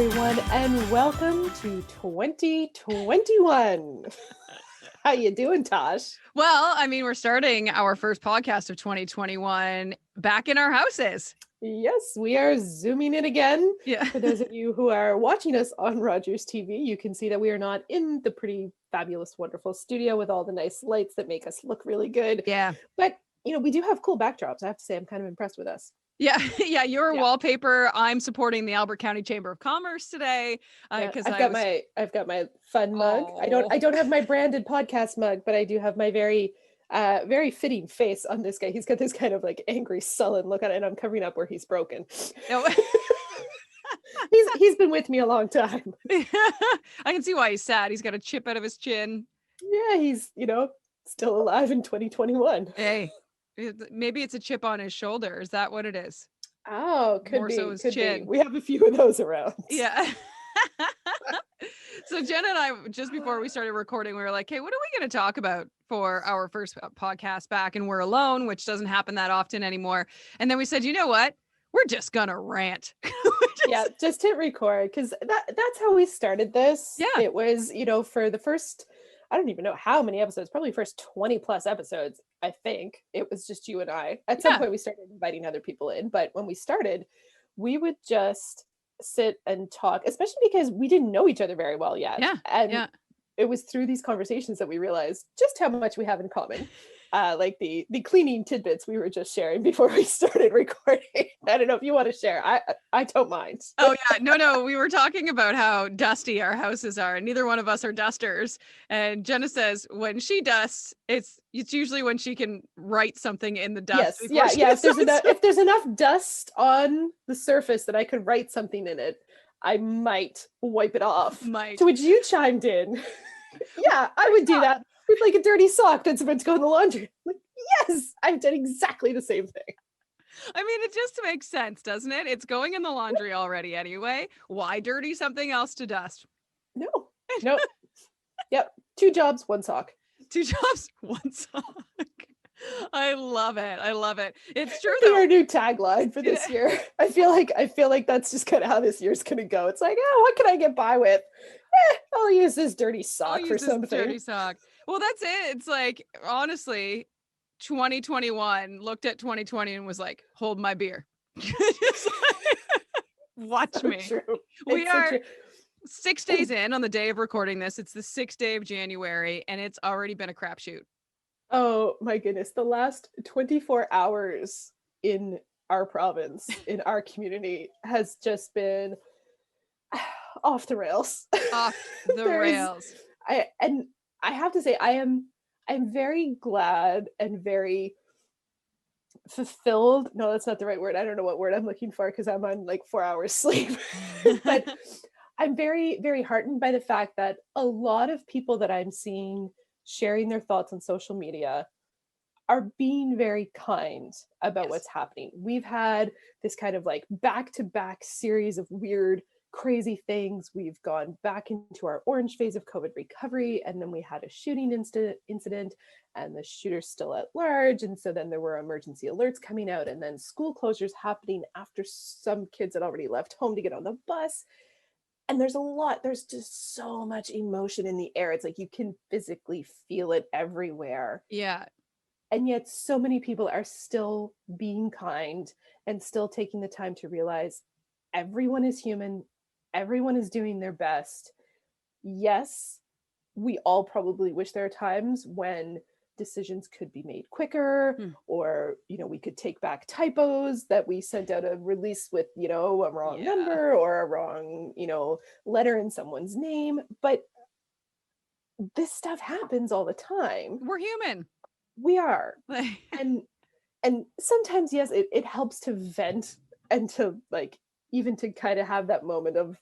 everyone, and welcome to 2021. How you doing, Tosh? Well, I mean, we're starting our first podcast of 2021 back in our houses. Yes, we are zooming in again. Yeah. For those of you who are watching us on Rogers TV, you can see that we are not in the pretty fabulous, wonderful studio with all the nice lights that make us look really good. Yeah. But, we do have cool backdrops. I have to say, I'm kind of impressed with us. Yeah. Yeah. Your Yeah. wallpaper. I'm supporting the Albert County Chamber of Commerce today. Because I've got my fun mug. I don't have my branded podcast mug, but I do have my very fitting face on this guy. He's got this kind of like angry, sullen look on it, and I'm covering up where he's broken. No. he's been with me a long time. I can see why he's sad. He's got a chip out of his chin. Yeah, he's still alive in 2021. Hey, maybe it's a chip on his shoulder. Is that what it is? Oh, could More be. so his Could chin. be. We have a few of those around. Yeah. So Jenna and I, just before we started recording, we were like, hey, what are we going to talk about for our first podcast back? And we're alone, which doesn't happen that often anymore. And then we said, you know what? We're just going to rant. Just hit record, because that's how we started this. Yeah. It was, for the first, I don't even know how many episodes, probably first 20 plus episodes, I think. It was just you and I. At some point we started inviting other people in, but when we started, we would just sit and talk, especially because we didn't know each other very well yet. And it was through these conversations that we realized just how much we have in common. Like the cleaning tidbits we were just sharing before we started recording. I don't know if you want to share. I don't mind. Oh yeah, no. We were talking about how dusty our houses are, and neither one of us are dusters. And Jenna says when she dusts, it's usually when she can write something in the dust. Yes. If there's enough dust on the surface that I could write something in it, I might wipe it off. To which you chimed in. Yeah, I would do that with like a dirty sock that's about to go in the laundry. Like, yes, I've done exactly the same thing. I mean, it just makes sense, doesn't it? It's going in the laundry already anyway. Why dirty something else to dust? No. Yep. 2 jobs, 1 sock. 2 jobs, 1 sock. I love it. It's true though. Our new tagline for this year. I feel like that's just kind of how this year's gonna go. It's like, what can I get by with? I'll use this dirty sock for something. Dirty sock. Well, that's it. It's like, honestly, 2021 looked at 2020 and was like, hold my beer. Watch me. True. We are 6 days in on the day of recording this. It's the 6th day of January, and it's already been a crapshoot. Oh my goodness. The last 24 hours in our province, in our community, has just been off the rails. Off the rails. I have to say, I'm very glad and very fulfilled. No, that's not the right word. I don't know what word I'm looking for, because I'm on like 4 hours sleep. But I'm very, very heartened by the fact that a lot of people that I'm seeing sharing their thoughts on social media are being very kind about what's happening. We've had this kind of like back-to-back series of weird, crazy things. We've gone back into our orange phase of COVID recovery, and then we had a shooting incident, and the shooter's still at large, and so then there were emergency alerts coming out, and then school closures happening after some kids had already left home to get on the bus. And there's just so much emotion in the air. It's like you can physically feel it everywhere. Yeah. And yet so many people are still being kind and still taking the time to realize everyone is human. Everyone is doing their best. Yes, we all probably wish there are times when decisions could be made quicker, or we could take back typos that we sent out a release with a wrong number or a wrong letter in someone's name. But this stuff happens all the time. We're human. We are. and sometimes, yes, it helps to vent and to like even to kind of have that moment of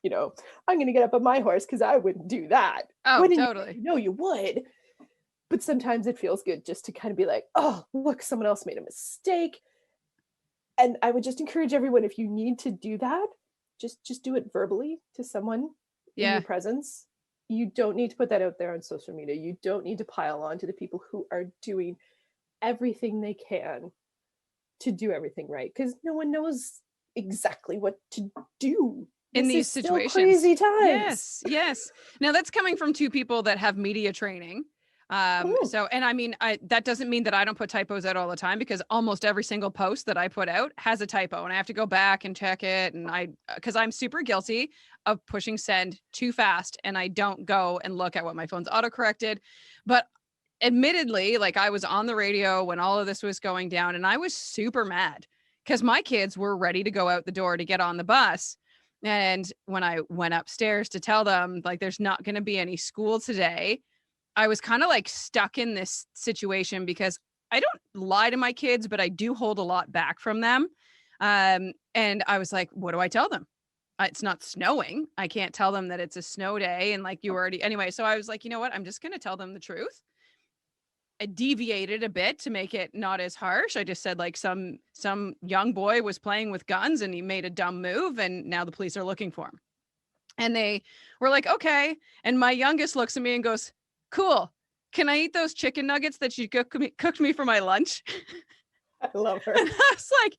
I'm gonna get up on my horse, because I wouldn't do that. Oh, totally. You would. But sometimes it feels good just to kind of be like, oh, look, someone else made a mistake. And I would just encourage everyone, if you need to do that, just do it verbally to someone in your presence. You don't need to put that out there on social media. You don't need to pile on to the people who are doing everything they can to do everything right, because no one knows exactly what to do in This these is still situations. crazy times. Yes. Now that's coming from two people that have media training. Mm. So, and I mean, that doesn't mean that I don't put typos out all the time, because almost every single post that I put out has a typo and I have to go back and check it. And because I'm super guilty of pushing send too fast and I don't go and look at what my phone's autocorrected. But admittedly, like, I was on the radio when all of this was going down and I was super mad because my kids were ready to go out the door to get on the bus. And when I went upstairs to tell them, like, there's not going to be any school today, I was kind of like stuck in this situation because I don't lie to my kids, but I do hold a lot back from them. And I was like, what do I tell them? It's not snowing. I can't tell them that it's a snow day. And like, you already, anyway. So I was like, you know what? I'm just going to tell them the truth. I deviated a bit to make it not as harsh. I just said, like, some young boy was playing with guns and he made a dumb move and now the police are looking for him. And they were like, okay. And my youngest looks at me and goes, cool. Can I eat those chicken nuggets that you cooked me for my lunch? I love her. And I was like,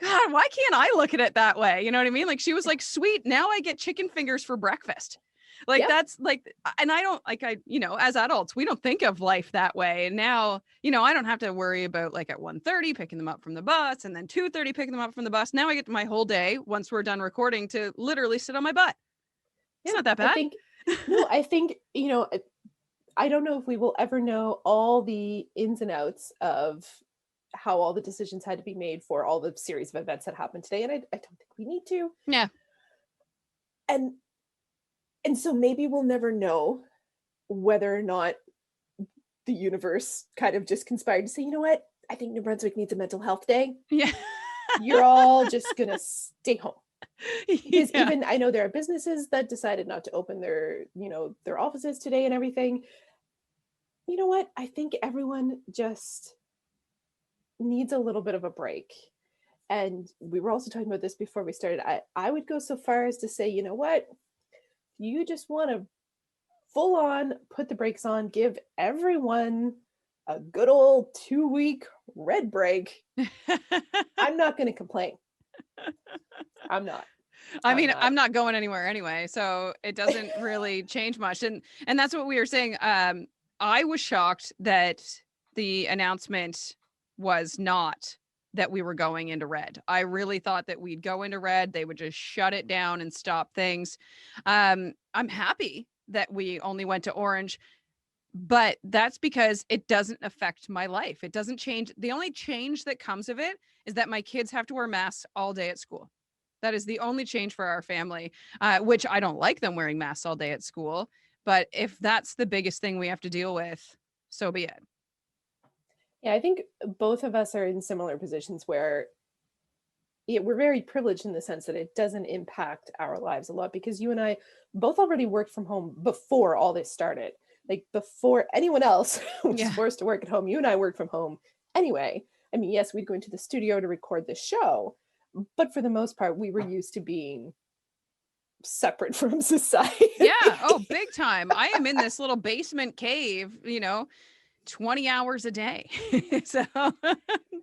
God, why can't I look at it that way? You know what I mean? Like, she was like, sweet, now I get chicken fingers for breakfast. Like, Yeah. that's like, and I don't like, as adults, we don't think of life that way. And now, I don't have to worry about, like, at 1:30 picking them up from the bus and then 2:30 picking them up from the bus. Now I get my whole day, once we're done recording, to literally sit on my butt. It's not that bad. I think, I don't know if we will ever know all the ins and outs of how all the decisions had to be made for all the series of events that happened today. And I don't think we need to. Yeah. And so maybe we'll never know whether or not the universe kind of just conspired to say, you know what? I think New Brunswick needs a mental health day. Yeah. You're all just going to stay home. Because Yeah. even I know there are businesses that decided not to open their offices today and everything. You know what? I think everyone just needs a little bit of a break. And we were also talking about this before we started. I would go so far as to say, you know what? You just want to full on put the brakes on, give everyone a good old 2-week red break. I'm not going to complain. I'm not. I'm not going anywhere anyway, so it doesn't really change much. And that's what we were saying. I was shocked that the announcement was not that we were going into red. I really thought that we'd go into red. They would just shut it down and stop things. I'm happy that we only went to orange, but that's because it doesn't affect my life. It doesn't change. The only change that comes of it is that my kids have to wear masks all day at school. That is the only change for our family, which I don't like them wearing masks all day at school. But if that's the biggest thing we have to deal with, so be it. Yeah, I think both of us are in similar positions where we're very privileged in the sense that it doesn't impact our lives a lot because you and I both already worked from home before all this started. Like before anyone else was forced to work at home, you and I worked from home anyway. I mean, yes, we'd go into the studio to record the show, but for the most part, we were used to being separate from society. Yeah. Oh, big time. I am in this little basement cave, 20 hours a day. So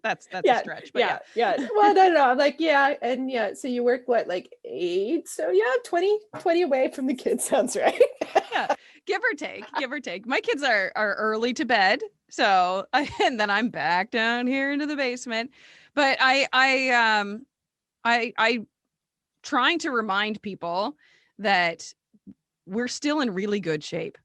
that's a stretch. But yeah. Well, no. I'm like, yeah. And yeah, so you work what, like 8? So yeah, 20 away from the kids sounds right. Yeah. Give or take. My kids are early to bed. So, and then I'm back down here into the basement. But I trying to remind people that we're still in really good shape.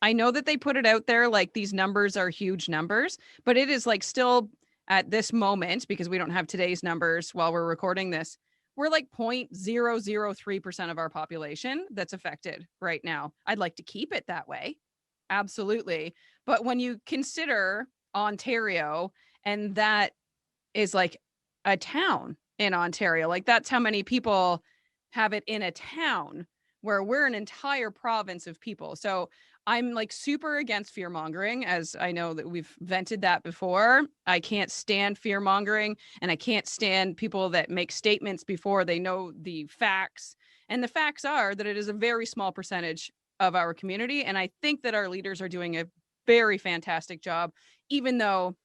I know that they put it out there like these numbers are huge numbers, but it is like still at this moment, because we don't have today's numbers while we're recording this, we're like 0.003% of our population that's affected right now. I'd like to keep it that way. Absolutely. But when you consider Ontario, and that is like a town in Ontario, like that's how many people have it in a town, where we're an entire province of people. So I'm like super against fear mongering, as I know that we've vented that before. I can't stand fear mongering, and I can't stand people that make statements before they know the facts. And the facts are that it is a very small percentage of our community. And I think that our leaders are doing a very fantastic job, even though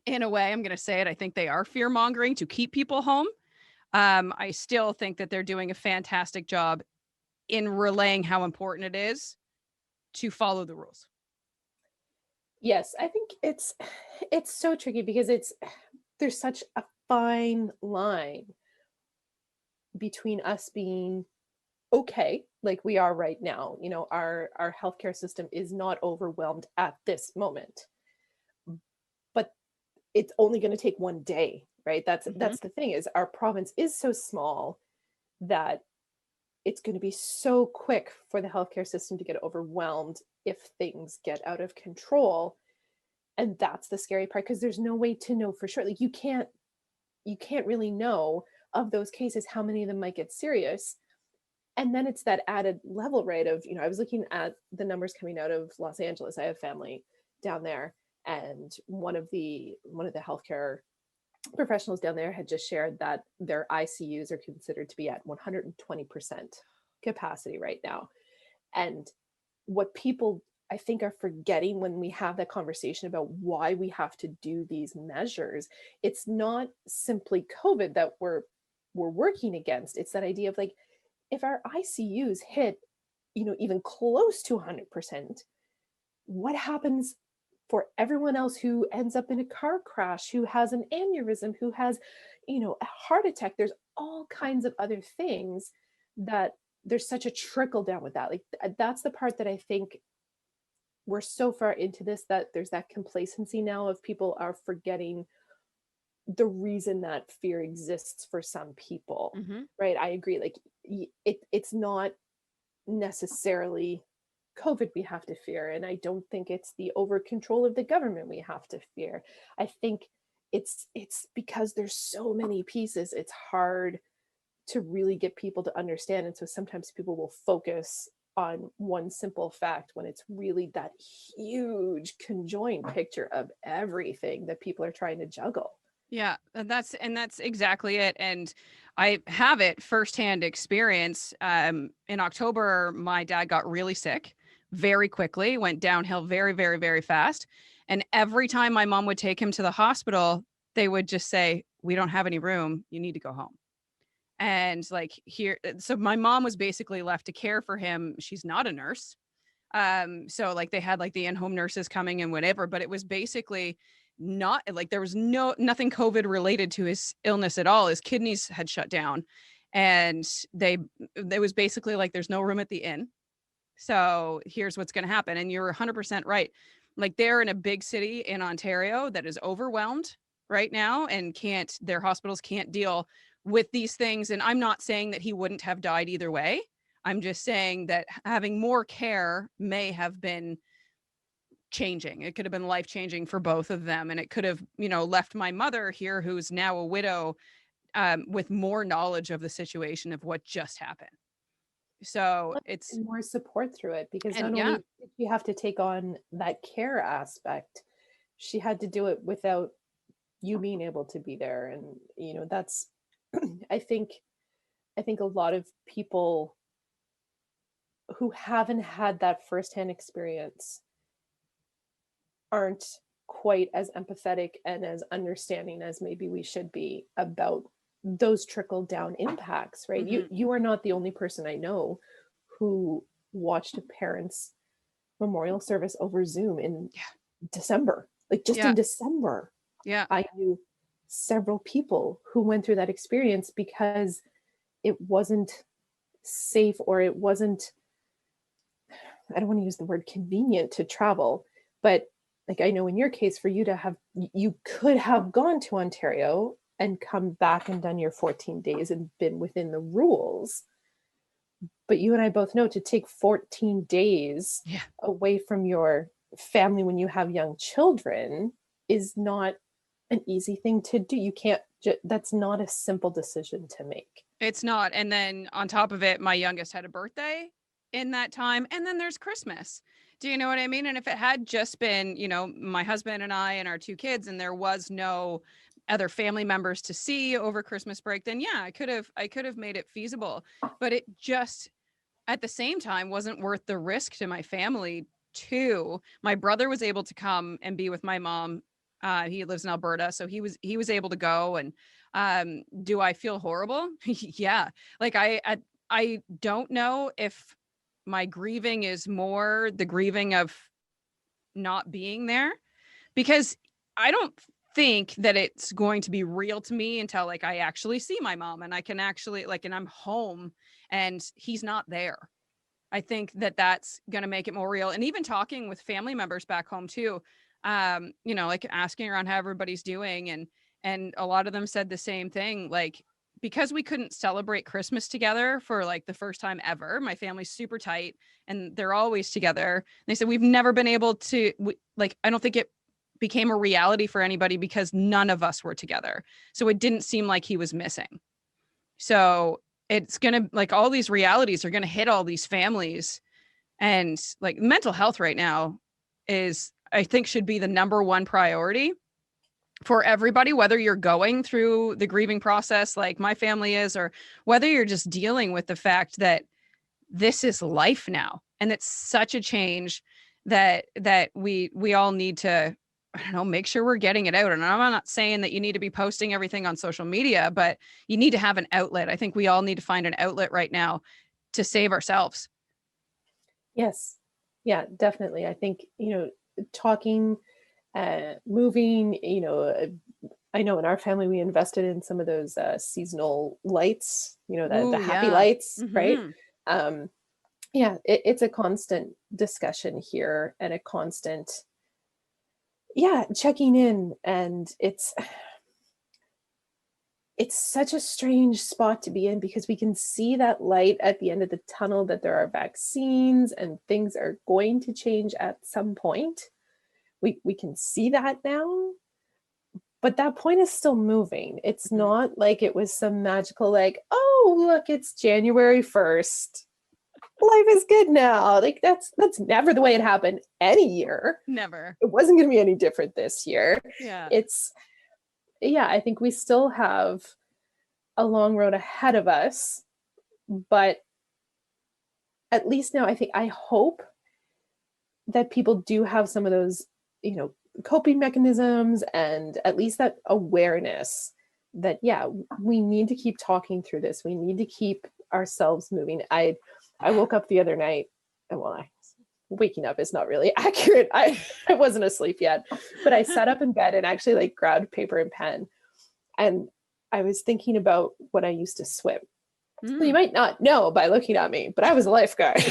in a way, I'm going to say it, I think they are fear mongering to keep people home. I still think that they're doing a fantastic job in relaying how important it is to follow the rules. Yes, I think it's so tricky because there's such a fine line between us being okay, like we are right now. Our healthcare system is not overwhelmed at this moment, but it's only going to take one day, right? That's Mhm. that's the thing, is our province is so small that it's going to be so quick for the healthcare system to get overwhelmed if things get out of control. And that's the scary part, because there's no way to know for sure. Like you can't really know of those cases how many of them might get serious. And then it's that added level, right, of, I was looking at the numbers coming out of Los Angeles. I have family down there, and one of the healthcare professionals down there had just shared that their ICUs are considered to be at 120% capacity right now. And what people, I think, are forgetting when we have that conversation about why we have to do these measures, it's not simply COVID that we're working against. It's that idea of, like, if our ICUs hit, even close to 100%, what happens for everyone else who ends up in a car crash, who has an aneurysm, who has, a heart attack? There's all kinds of other things that there's such a trickle down with that. Like, that's the part that I think we're so far into this, that there's that complacency now of people are forgetting the reason that fear exists for some people, Mhm. right? I agree. Like, it's not necessarily COVID we have to fear, and I don't think it's the over control of the government we have to fear. I think it's because there's so many pieces. It's hard to really get people to understand, and so sometimes people will focus on one simple fact when it's really that huge conjoined picture of everything that people are trying to juggle. Yeah, and that's exactly it. And I have it firsthand experience. In October, my dad got really sick very quickly, went downhill very, very, very fast. And every time my mom would take him to the hospital, they would just say, "We don't have any room. You need to go home." And like here, so my mom was basically left to care for him. She's not a nurse. So like they had like the in-home nurses coming and whatever, but it was basically not like there was nothing COVID related to his illness at all. His kidneys had shut down, and they it was basically like there's no room at the inn. So here's what's going to happen. And you're 100% right. Like they're in a big city in Ontario that is overwhelmed right now and their hospitals can't deal with these things. And I'm not saying that he wouldn't have died either way. I'm just saying that having more care may have been changing. It could have been life changing for both of them. And it could have, left my mother here, who's now a widow, with more knowledge of the situation of what just happened. So it's, And more support through it, because and not yeah, only did she have to take on that care aspect, she had to do it without you being able to be there. And that's i think I think a lot of people who haven't had that firsthand experience aren't quite as empathetic and as understanding as maybe we should be about those trickle down impacts, right? you mhm, you are not the only person I know who watched a parent's memorial service over Zoom in yeah, December. Like, just yeah, in December, yeah. I knew several people who went through that experience because it wasn't safe, or it wasn't, I don't want to use the word convenient to travel, but like, I know in your case, for you to have, you could have gone to Ontario and come back and done your 14 days and been within the rules. But you and I both know, to take 14 days Yeah. away from your family when you have young children is not an easy thing to do. You can't, that's not a simple decision to make. It's not. And then on top of it, my youngest had a birthday in that time. And then there's Christmas. Do you know what I mean? And if it had just been, my husband and I and our two kids, and there was no other family members to see over Christmas break, then yeah, I could have made it feasible. But it just at the same time wasn't worth the risk to my family too. My brother was able to come and be with my mom. He lives in Alberta, so he was able to go, and Do I feel horrible? Yeah. Like I don't know if my grieving is more the grieving of not being there, because I don't think that it's going to be real to me until like I actually see my mom and I can actually like, and I'm home and he's not there. I think that that's going to make it more real. And even talking with family members back home too, like asking around how everybody's doing. And a lot of them said the same thing, like, because we couldn't celebrate Christmas together for like the first time ever, my family's super tight and they're always together. And they said, we've never been able to, I don't think it became a reality for anybody because none of us were together. So it didn't seem like he was missing. So it's going to, like, all these realities are going to hit all these families. And like mental health right now is, I think, should be the number one priority for everybody, whether you're going through the grieving process like my family is, or whether you're just dealing with the fact that this is life now. And it's such a change that we all need to, I don't know, make sure we're getting it out. And I'm not saying that you need to be posting everything on social media, but you need to have an outlet. I think we all need to find an outlet right now to save ourselves. Yes. Yeah, definitely. I think, talking, moving, I know in our family, we invested in some of those seasonal lights, the Ooh, happy yeah. lights, right? Mm-hmm. Yeah, it's a constant discussion here and a constant, checking in. And it's such a strange spot to be in because we can see that light at the end of the tunnel, that there are vaccines and things are going to change at some point. We can see that now, but that point is still moving. It's Mm-hmm. not like it was some magical, like, oh, look, it's January 1st. Life is good now. Like that's never the way it happened any year. Never. It wasn't going to be any different this year. Yeah. I think we still have a long road ahead of us, but at least now I hope that people do have some of those, coping mechanisms and at least that awareness that, we need to keep talking through this. We need to keep ourselves moving. I woke up the other night, and waking up is not really accurate. I wasn't asleep yet, but I sat up in bed and actually like grabbed paper and pen. And I was thinking about when I used to swim. Mm. Well, you might not know by looking at me, but I was a lifeguard.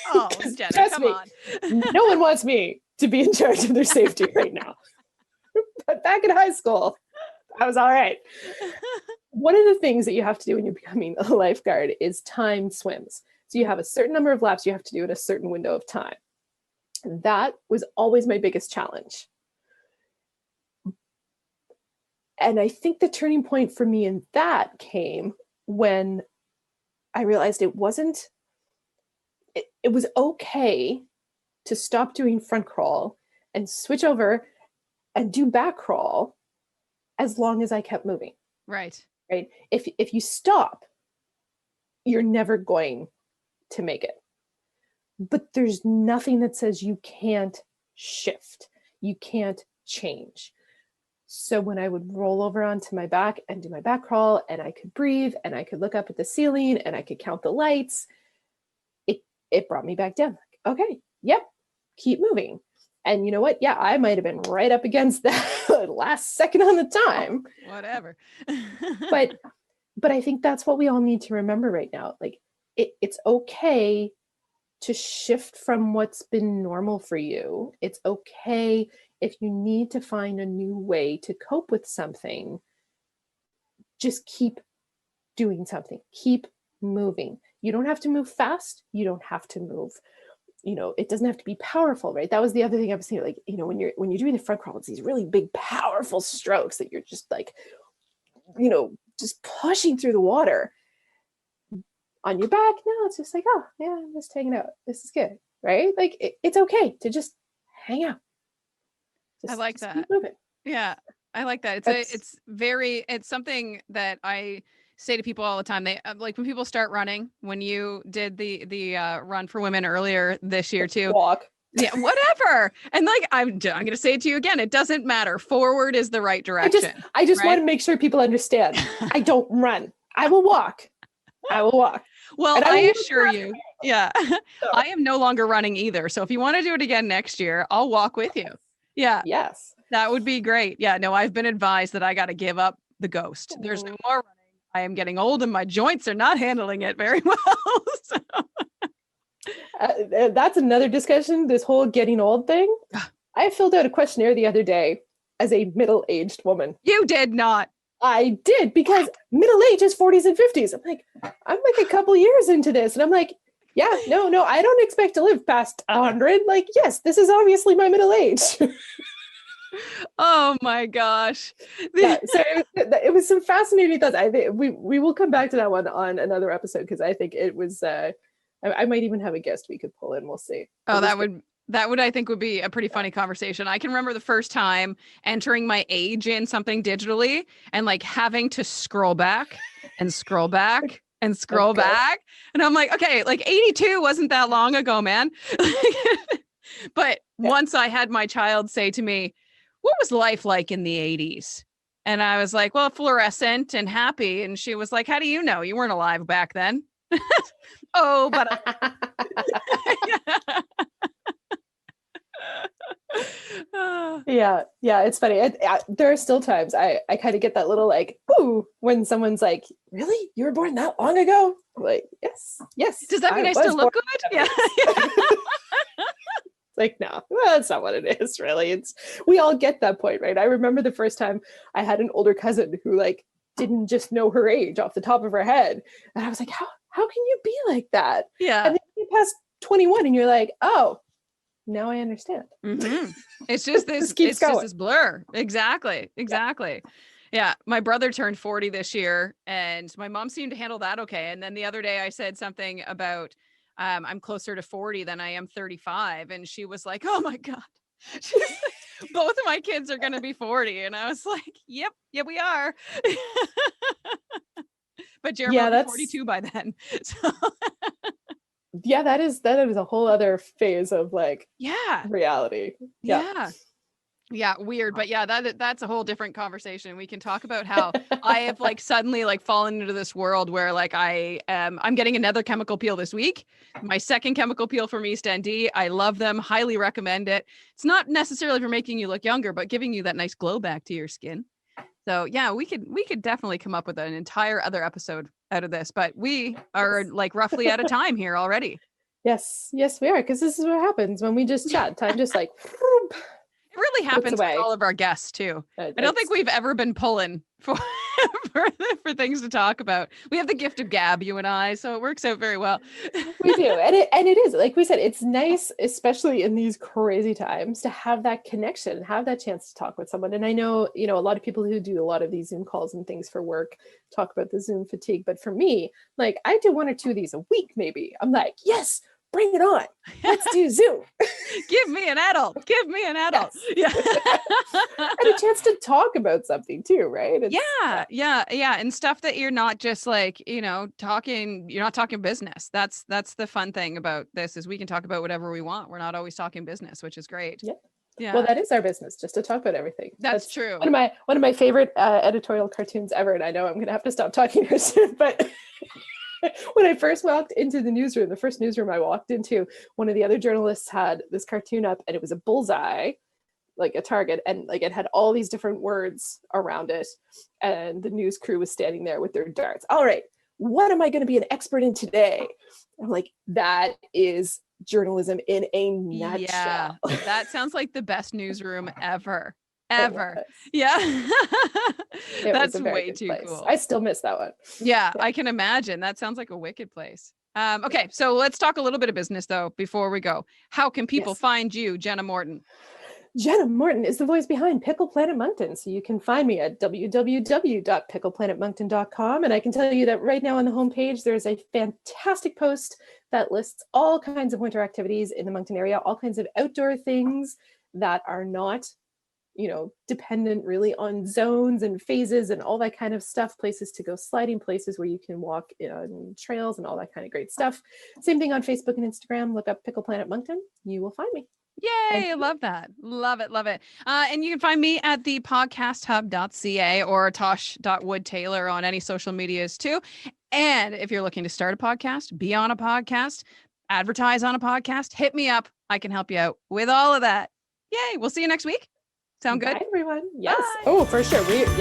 Oh, Jenna, come on. No one wants me to be in charge of their safety right now. But back in high school, I was all right. One of the things that you have to do when you're becoming a lifeguard is timed swims. So you have a certain number of laps you have to do in a certain window of time. That was always my biggest challenge. And I think the turning point for me in that came when I realized it was okay to stop doing front crawl and switch over and do back crawl as long as I kept moving. Right. Right. If you stop, you're never going to make it. But there's nothing that says you can't shift. You can't change. So when I would roll over onto my back and do my back crawl and I could breathe and I could look up at the ceiling and I could count the lights, it brought me back down. Like, okay, yep, keep moving. And you know what? Yeah, I might have been right up against that last second on the time. Whatever. but I think that's what we all need to remember right now. Like it's okay to shift from what's been normal for you. It's okay if you need to find a new way to cope with something. Just keep doing something. Keep moving. You don't have to move fast. You don't have to move. It doesn't have to be powerful, right? That was the other thing I was saying. Like, when you're doing the front crawl, it's these really big, powerful strokes that you're just like, just pushing through the water. On your back, no, it's just like, oh yeah, I'm just hanging out. This is good, right? Like it's okay to just hang out. I like that. Keep moving. Yeah, I like that. It's something that I say to people all the time. They like when people start running, when you did the run for women earlier this year too. Walk. Yeah, whatever. And like I'm going to say it to you again. It doesn't matter. Forward is the right direction. I just right? want to make sure people understand. I don't run. I will walk. I will walk. Well, And I will assure you, yeah, so, I am no longer running either. So if you want to do it again next year, I'll walk with you. Yeah, yes. that would be great. Yeah, no, I've been advised that I got to give up the ghost. There's no more running. I am getting old and my joints are not handling it very well. So. That's another discussion, this whole getting old thing. I filled out a questionnaire the other day as a middle-aged woman. You did not. I did, because middle age is 40s and 50s. I'm like a couple years into this. And I'm like, yeah, no, I don't expect to live past 100. Like, yes, this is obviously my middle age. Oh my gosh. Yeah, so it was some fascinating thoughts. I think we will come back to that one on another episode, because I think it was I might even have a guest we could pull in. We'll see. Oh, that would I think would be a pretty funny conversation. I can remember the first time entering my age in something digitally and like having to scroll back and scroll back and scroll back. And I'm like, okay, like 82 wasn't that long ago, man. But once I had my child say to me, what was life like in the 80s? And I was like, well, fluorescent and happy. And she was like, how do you know? You weren't alive back then. Oh, but yeah, it's funny. There are still times I kind of get that little like, ooh, when someone's like, really? You were born that long ago? I'm like, yes. Does that mean I still look good? Yeah. Like, no, well, that's not what it is, really. We all get that point, right? I remember the first time I had an older cousin who like didn't just know her age off the top of her head. And I was like, how can you be like that? Yeah. And then you pass 21 and you're like, oh, now I understand. Mm-hmm. It's just this, just this blur. Exactly. Yeah. My brother turned 40 this year and my mom seemed to handle that okay. And then the other day I said something about I'm closer to 40 than I am 35. And she was like, oh my God. Both of my kids are going to be 40. And I was like, yep, we are. But Jeremy will be 42 by then. So. Yeah, that is a whole other phase of like reality. Yeah, weird. But yeah, that's a whole different conversation. We can talk about how I have like suddenly like fallen into this world where like I'm getting another chemical peel this week. My second chemical peel from East ND. I love them, highly recommend it. It's not necessarily for making you look younger, but giving you that nice glow back to your skin. So yeah, we could definitely come up with an entire other episode out of this, but we are like roughly out of time here already. Yes, we are, because this is what happens when we just chat. Time just like it really happens with all of our guests too. I don't think we've ever been pulling for things to talk about. We have the gift of gab, you and I, so it works out very well. We do, and it is, like we said, it's nice, especially in these crazy times, to have that connection, have that chance to talk with someone. And I know, a lot of people who do a lot of these Zoom calls and things for work talk about the Zoom fatigue, but for me, like I do 1 or 2 of these a week, maybe. I'm like, yes, bring it on. Let's do Zoom. Give me an adult. Yes. Yeah. And a chance to talk about something too, right? Yeah. And stuff that you're not just like, talking, you're not talking business. That's the fun thing about this, is we can talk about whatever we want. We're not always talking business, which is great. Yeah. Well, that is our business, just to talk about everything. That's true. One of my favorite editorial cartoons ever. And I know I'm going to have to stop talking here soon, but when I first walked into the newsroom, the first newsroom I walked into, one of the other journalists had this cartoon up, and it was a bullseye, like a target, and like it had all these different words around it. And the news crew was standing there with their darts. All right, what am I going to be an expert in today? I'm like, that is journalism in a nutshell. Yeah, that sounds like the best newsroom ever. Yeah. That's way too cool. I still miss that one. Yeah, I can imagine. That sounds like a wicked place. Okay, so let's talk a little bit of business though before we go. How can people find you, Jenna Morton? Jenna Morton is the voice behind Pickle Planet Moncton. So you can find me at www.pickleplanetmoncton.com. And I can tell you that right now on the homepage, there's a fantastic post that lists all kinds of winter activities in the Moncton area, all kinds of outdoor things that are not, dependent really on zones and phases and all that kind of stuff, places to go sliding, places where you can walk on trails and all that kind of great stuff. Same thing on Facebook and Instagram. Look up Pickle Planet Moncton. You will find me. Yay, I love that. Love it. Love it. And you can find me at the podcasthub.ca or tosh.woodtaylor on any social medias too. And if you're looking to start a podcast, be on a podcast, advertise on a podcast, hit me up. I can help you out with all of that. Yay. We'll see you next week. Sound good? Bye, everyone. Yes. Bye. Oh, for sure. Every week.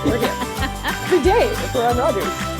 We're here. Every day if we're on Rogers.